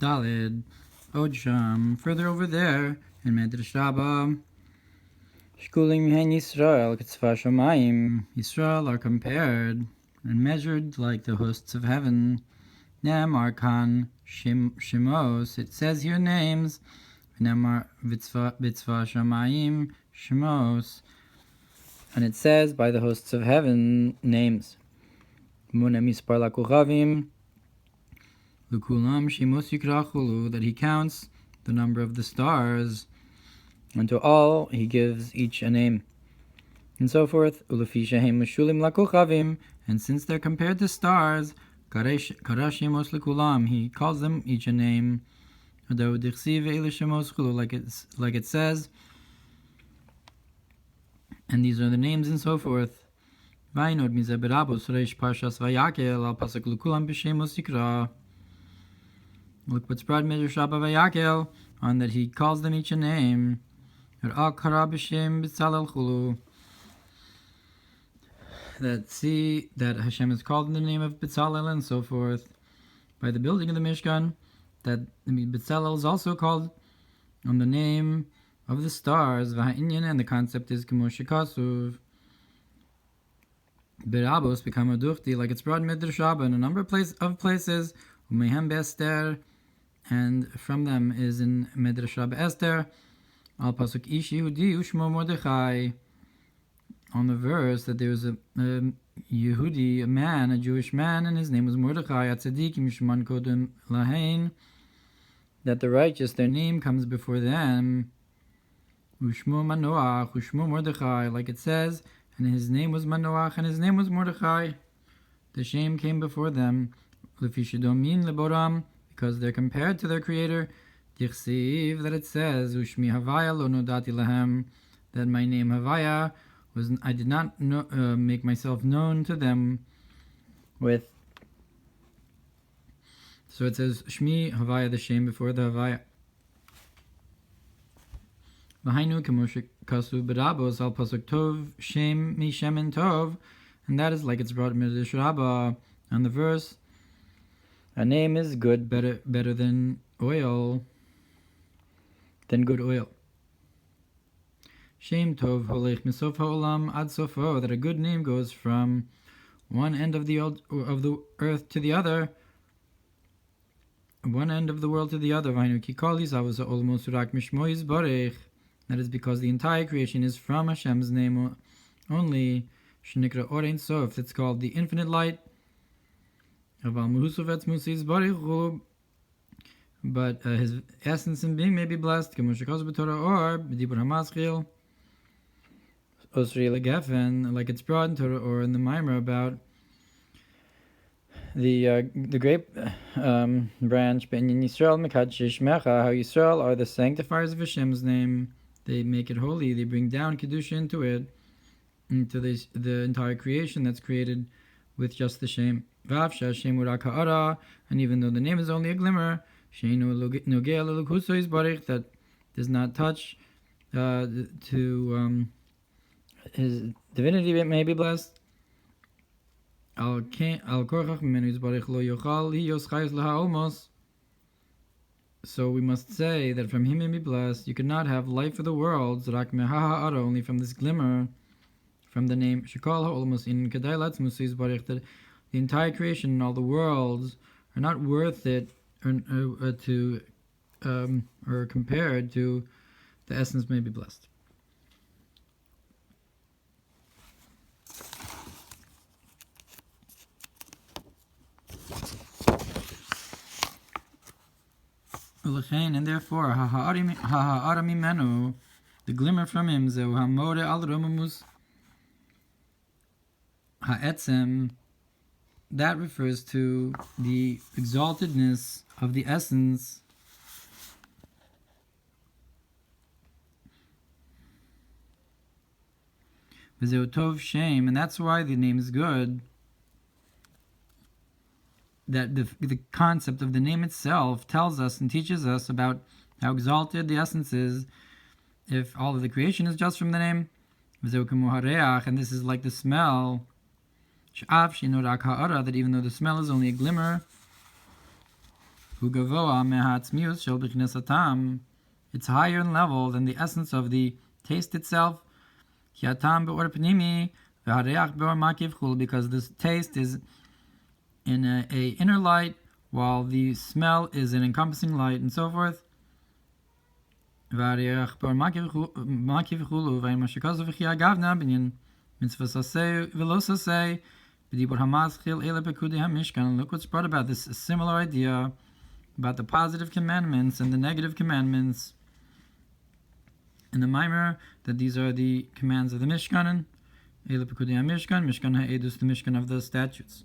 Daled. Od Sham. Further over there, in Medrash Rabbah, Shkulim hen Yisrael Ketzva Shamayim. Yisrael are compared and measured like the hosts of heaven. Ne'amar kan Shemos. It says here names. Ne'amar Bitzva Shamayim Shemos. And it says by the hosts of heaven names. Muna mispar lakuchavim lukulam shemos yikrachulu, that he counts the number of the stars, and to all he gives each a name, and so forth. Ulefi shehem meshulim lakuchavim, and since they're compared to stars, karash shemos lekulam, he calls them each a name. Like it says, and these are the names, and so forth. Vaynod mizeh berabos reish Parshas Vayakel al pasuk lekulam b'shemos yikra. Look what's brought Medrash Rabbah Vayakel on that he calls them each a name. Ohr Hatorah Shemos. That Hashem is called in the name of Bezalel, and so forth. By the building of the Mishkan, that Bezalel is also called on the name of the stars. V'ha'inyan, and the concept is Kemo shekasuv. Berabos become aduchti, like it's brought in Medrash Rabbah in a number of places. Umehem be'Esther, and from them is in Medrash Rabbah Esther. Al pasuk ish Yehudi ushmo Mordechai, on the verse that there was a Yehudi, a man, a Jewish man, and his name was Mordechai. Atzadikim shman kodem lahain, that the righteous, their name comes before them. Ushmo Manoach, ushmo Mordechai, like it says, and his name was Manoach, and his name was Mordechai. The shame came before them, because they're compared to their Creator. Yichsiv, that it says, Ushmi Havaya lo nodati lahem, that my name Havaya I did not make myself known to them with. So it says Shmi Havaya, the shame before the Havaya. V'hainu k'moshe kasu berabos al pasuk tov shem mi shemen tov, and that is like it's brought in Medrash Rabbah on the verse, a name is good, better than oil, than good oil. Shem tov holech misof ha'olam ad sofo, that a good name goes from one end of the earth to the other, one end of the world to the other. V'hainu ki kol yizavos ha'olam surak mishmo yizbarech, that is because the entire creation is from Hashem's name only. Shnikra Ohr Sof, it's called the infinite light. But his essence and being may be blessed. Like it's brought in Torah or in the Mamer about the grape branch. How Yisrael are the sanctifiers of Hashem's name. They make it holy. They bring down Kedusha into it, into the entire creation that's created with just the shame. And even though the name is only a glimmer, that does not touch to his divinity, it may be blessed. So we must say that from him may be blessed. You cannot have life for the worlds, only from this glimmer, from the name Shekal HaOlamos in Kedai Musis Barich, that the entire creation and all the worlds are not worth it or compared to the essence may be blessed. And therefore, menu, the glimmer from him, Zeu Hamore al Romamus Ha'etzem, that refers to the exaltedness of the essence. V'zeu Tov Shem, and that's why the name is good. That the concept of the name itself tells us and teaches us about how exalted the essence is. If all of the creation is just from the name, and this is like the smell, that even though the smell is only a glimmer, hu gavoa mehatzmius shel b'chines hatam. It's higher in level than the essence of the taste itself. Ki hatam be'or pnimi v'hareach be'or makiv chul, because this taste is in a inner light, while the smell is an encompassing light, and so forth. V'hareach be'or makiv chulu v'ayin mashikazu v'chi agavna b'nyin mitzvah sasei v'lo sasei b'dibur hamaschil ele pekudi hamishkan. Look what's brought about this similar idea about the positive commandments and the negative commandments in the Mamer, that these are the commands of the Mishkan, Ele Pekudi HaMishkan, Mishkan HaEdus, the Mishkan of the statutes.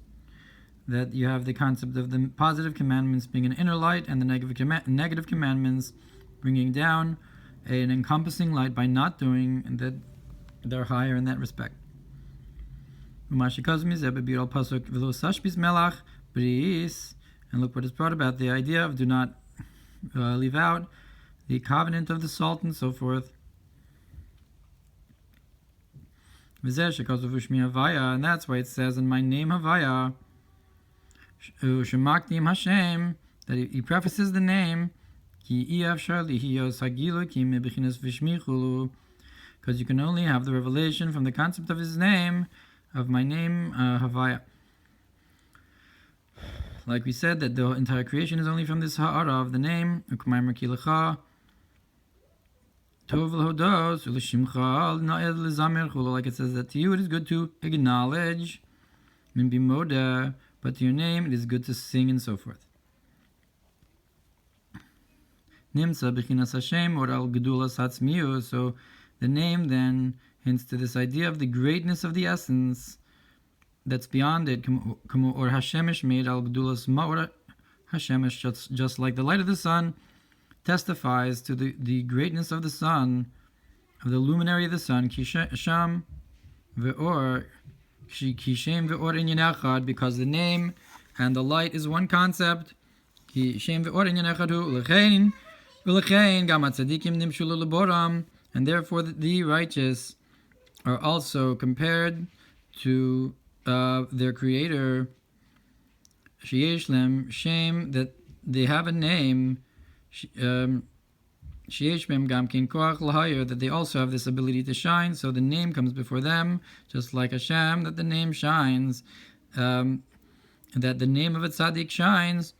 That you have the concept of the positive commandments being an inner light, and the negative commandments bringing down an encompassing light by not doing, and that they're higher in that respect. And look what is brought about, the idea of do not leave out the covenant of the salt and so forth. And that's why it says, in my name Havaya, that he prefaces the name, because you can only have the revelation from the concept of his name, of my name Havaya. Like we said, that the entire creation is only from this ha'ara of the name, like it says that to you it is good to acknowledge, but to your name it is good to sing, and so forth. So the name then hints to this idea of the greatness of the essence that's beyond it. Ohr Hashemesh made al Gdulas Ma'or Hashemesh, just like the light of the sun testifies to the greatness of the sun, of the luminary of the sun. Kisham ve'or, kishem ve'or inyan echad, because the name and the light is one concept. Kishem ve'or inyan echad hu lechein v'lechein gam hatzadikim nimshu leboram, and therefore the righteous are also compared to their creator, sheyesh lem shem, that they have a name, sheyesh mem gam kin koach l'hayir, that they also have this ability to shine. So the name comes before them, just like Hashem, that the name shines, that the name of a tzaddik shines.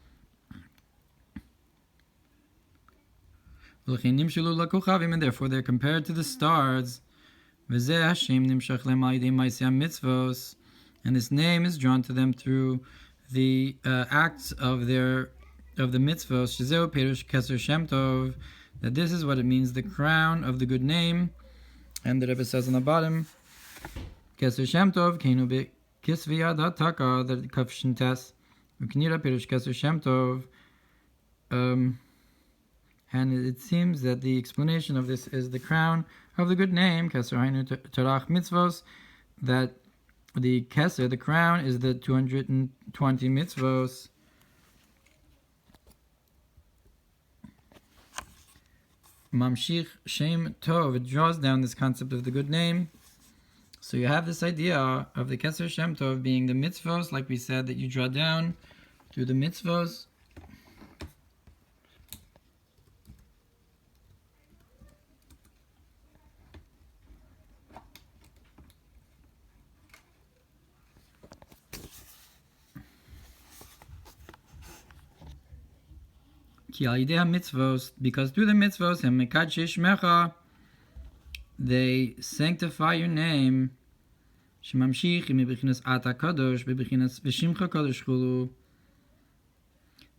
And therefore they're compared to the stars. And this name is drawn to them through the acts of the mitzvos. Shezeu perush keser Shem Tov, that this is what it means, the crown of the good name. And the Rebbe says on the bottom, keser Shem Tov keinu be kisvi yad hataka, the kaf shintes uknira perush keser Shem Tov. And it seems that the explanation of this is the crown of the good name, keser hainu torach mitzvos, that the keser, the crown, is the 220 mitzvos. Mamshich Shem Tov, it draws down this concept of the good name. So you have this idea of the keser Shem Tov being the mitzvos, like we said, that you draw down through the mitzvos. Because through the mitzvos, they sanctify your name,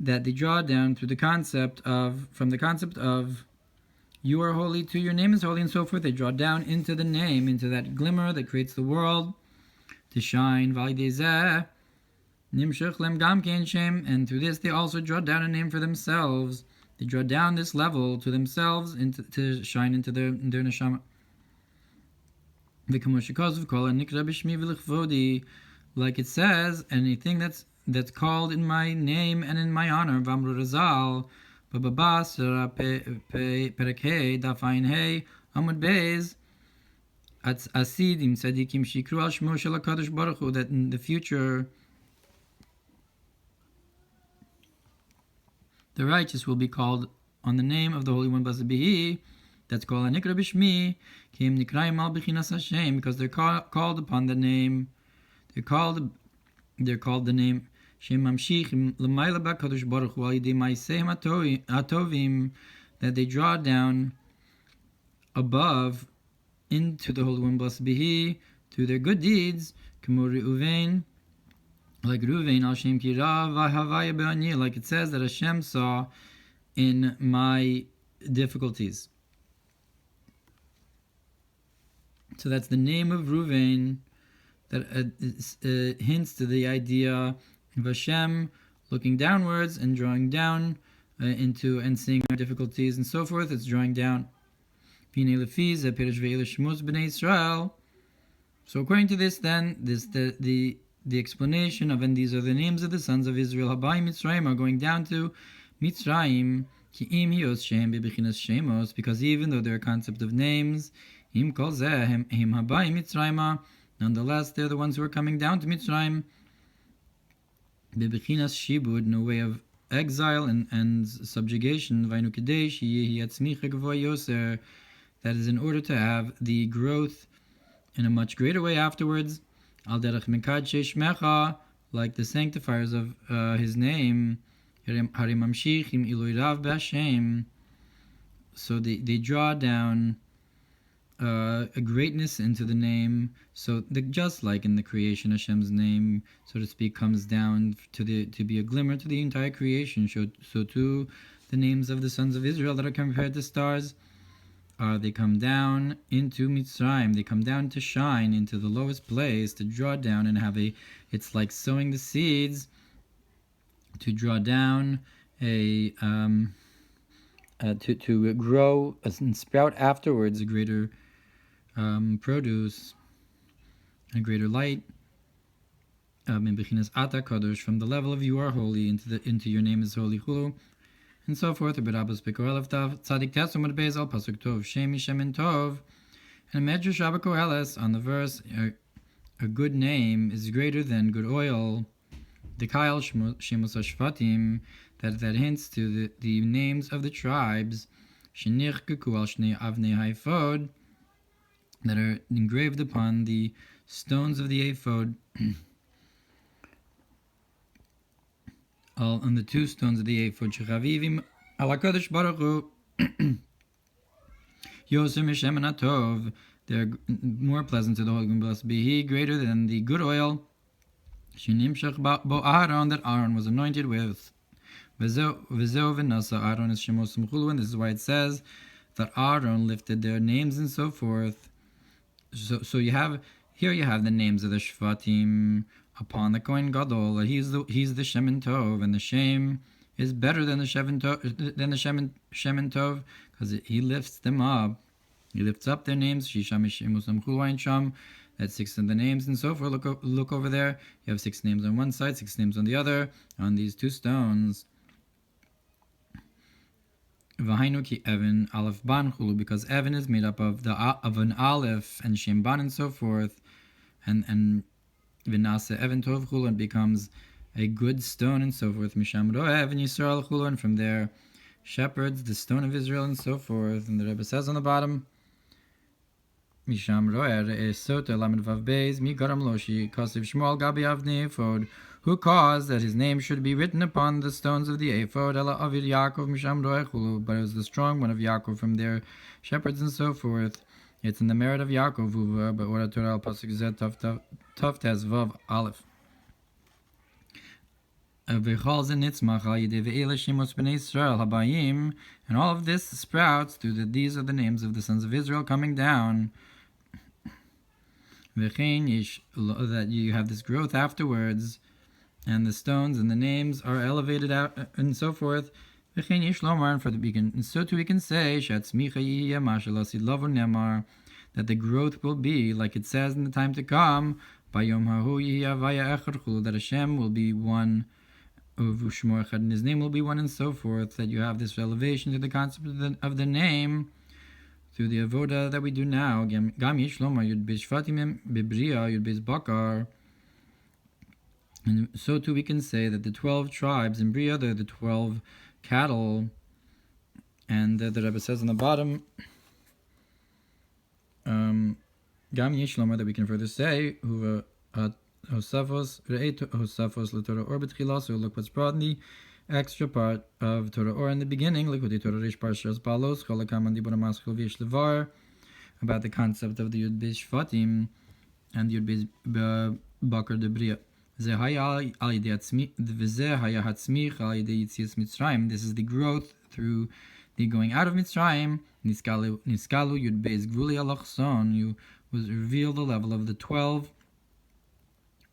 that they draw down through the concept of, from the concept of you are holy to your name is holy, and so forth. They draw down into the name, into that glimmer that creates the world to shine. And through this they also draw down a name for themselves. They draw down this level to themselves to shine into their neshama. Like it says, anything that's called in my name and in my honor. Vamru Razal, Bababas, Perekhe, Dafain Hey, Amud Beis, Asidim, Sadikim, Shikru al Shmo Shel HaKadosh Baruch Hu, that in the future the righteous will be called on the name of the Holy One, blessed be He. That's called Anikra B'Shmi, Kim Nikrayim Al B'chinas Hashem, because they're called upon the name. They're called the name Shem Mamshich L'mayla B'Kadosh Baruch Hu Al Yidei Ma'aseim Hatovim, that they draw down above into the Holy One, blessed be He, through their good deeds. K'mo Reuven, like Reuven, Al Shem Kira V'Havaya Be'ani, like it says that Hashem saw in my difficulties. So that's the name of Reuven that hints to the idea of Hashem looking downwards and drawing down into and seeing our difficulties and so forth. It's drawing down. So according to this, then, the explanation of, and these are the names of the sons of Israel, Habayim Mitzrayim, are going down to Mitzrayim, because even though they're a concept of names, nonetheless, they're the ones who are coming down to Mitzrayim. Bebechinas shibud, no way of exile and subjugation. That is in order to have the growth in a much greater way afterwards. Al derech mikad sheshmecha, like the sanctifiers of His name. Harim mamshichim ilui rav b'Hashem. So they draw down a greatness into the name, so just like in the creation, Hashem's name, so to speak, comes down to be a glimmer to the entire creation. So too, the names of the sons of Israel that are compared to stars, they come down into Mitzrayim. They come down to shine into the lowest place, to draw down and have it's like sowing the seeds to draw down to grow and sprout afterwards a greater produce, a greater light, from the level of you are holy into your name is holy, and so forth. And a Medrash Rabba Koheles on the verse, a good name is greater than good oil. The Kail Shemos Ashvatim, that hints to the names of the tribes, that are engraved upon the stones of the ephod, on the two stones of the ephod, Shechavivim ala Kodesh Baruch Hu, Yoser Mishem and Atov, they're more pleasant to the Holy One, blessed be He, greater than the good oil, Shinimshach bo Aaron, that Aaron was anointed with. V'zeo v'nasa Aaron is Shemos Mchulu, and this is why it says that Aaron lifted their names and so forth. So you have the names of the Shvatim upon the Kohen Gadol. He's the Shemin Tov, and the Shem is better than the Shemin Tov, because he lifts them up. He lifts up their names. Shisham Shemus Amchul Sham. That's 6 of the names and so forth. Look over there. You have 6 names on one side, 6 names on the other, on these two stones. V'hainu ki Evan Aleph Ban Chulu, because Evan is made up of an Aleph and Shem Ban and so forth, and V'nase Evan Tov Chulu, and becomes a good stone and so forth. Misham Ro'eh Evan Yisrael Chulu, and from there shepherds, the stone of Israel and so forth. And the Rebbe says on the bottom, Misham Ro'eh Re'esot Lamed Vav Beis Mi Garam Loshi Kosiv Shmuel Gabi Avnei Ephod, who caused that his name should be written upon the stones of the ephod, Ela Avid Yaakov Misham Ro'eh Chulu, but it was the strong one of Yaakov from their shepherds and so forth. It's in the merit of Yaakov, but Ohr Hatorah al Pasuk Zeh Tov Tes Vav Aleph. And all of this sprouts through these are the names of the sons of Israel coming down. That you have this growth afterwards, and the stones and the names are elevated out and so forth. And so too we can say that the growth will be like it says in the time to come, that Hashem will be one, and His name will be one, and so forth. That you have this elevation to the concept of the name through the avoda that we do now. And so too we can say that the 12 tribes in Bria, they're the 12 cattle. And the Rebbe says on the bottom, Gam Yishlomar, that we can further say, Hosafos L'Torah Or B'tchila, so look what's brought in the extra part of Torah Or in the beginning, like with the Torah Rish Parshas Balos, Cholakam and Dibur Maschil Vish Levar, about the concept of the Yud Beis Shvatim and Yud Beis Bakar de Bria. This is the growth through the going out of Mitzrayim. Niskalu Yud Beis Gvuli Alachson. You was revealed the level of the 12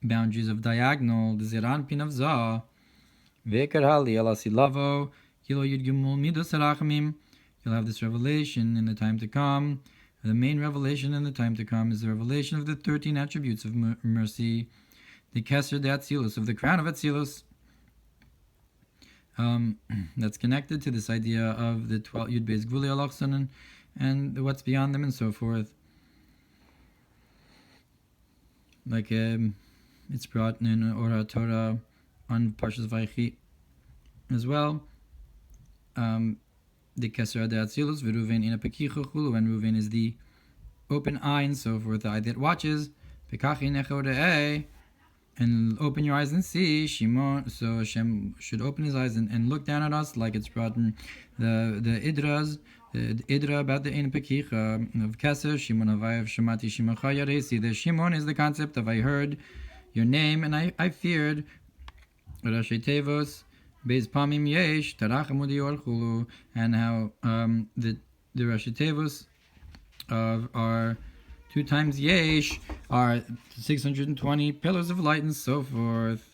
boundaries of diagonal. The Zeran Pin of Zah. Vekar Hali Alasilavo. Kilo Yud Gimul Midos Rachamim. You'll have this revelation in the time to come. The main revelation in the time to come is the revelation of the 13 attributes of mercy. The Keser de Atzilus, of the crown of Atzilus. That's connected to this idea of the 12 Yud Beis Gvuli Alachson and what's beyond them and so forth. Like it's brought in Ohr Hatorah on Parshas Vaychi as well. The Keser de Atzilus, V'Ruven ina pekicha chulu, and Ruven is the open eye and so forth, the eye that watches. Pekachi necho re'eh, and open your eyes and see. Shimon, so Hashem should open his eyes and look down at us, like it's brought in the Idras, the Idra about the Ein Pekicha of Keser. Shimon Avayev Shemati Shimacha Yaresi. The Shimon is the concept of I heard your name and I feared. Rashi Tevos Beis Pamim Yesh Taracham Udior Chulu, and how the Rashi Tevos of our 2 times Yesh are 620 pillars of light and so forth.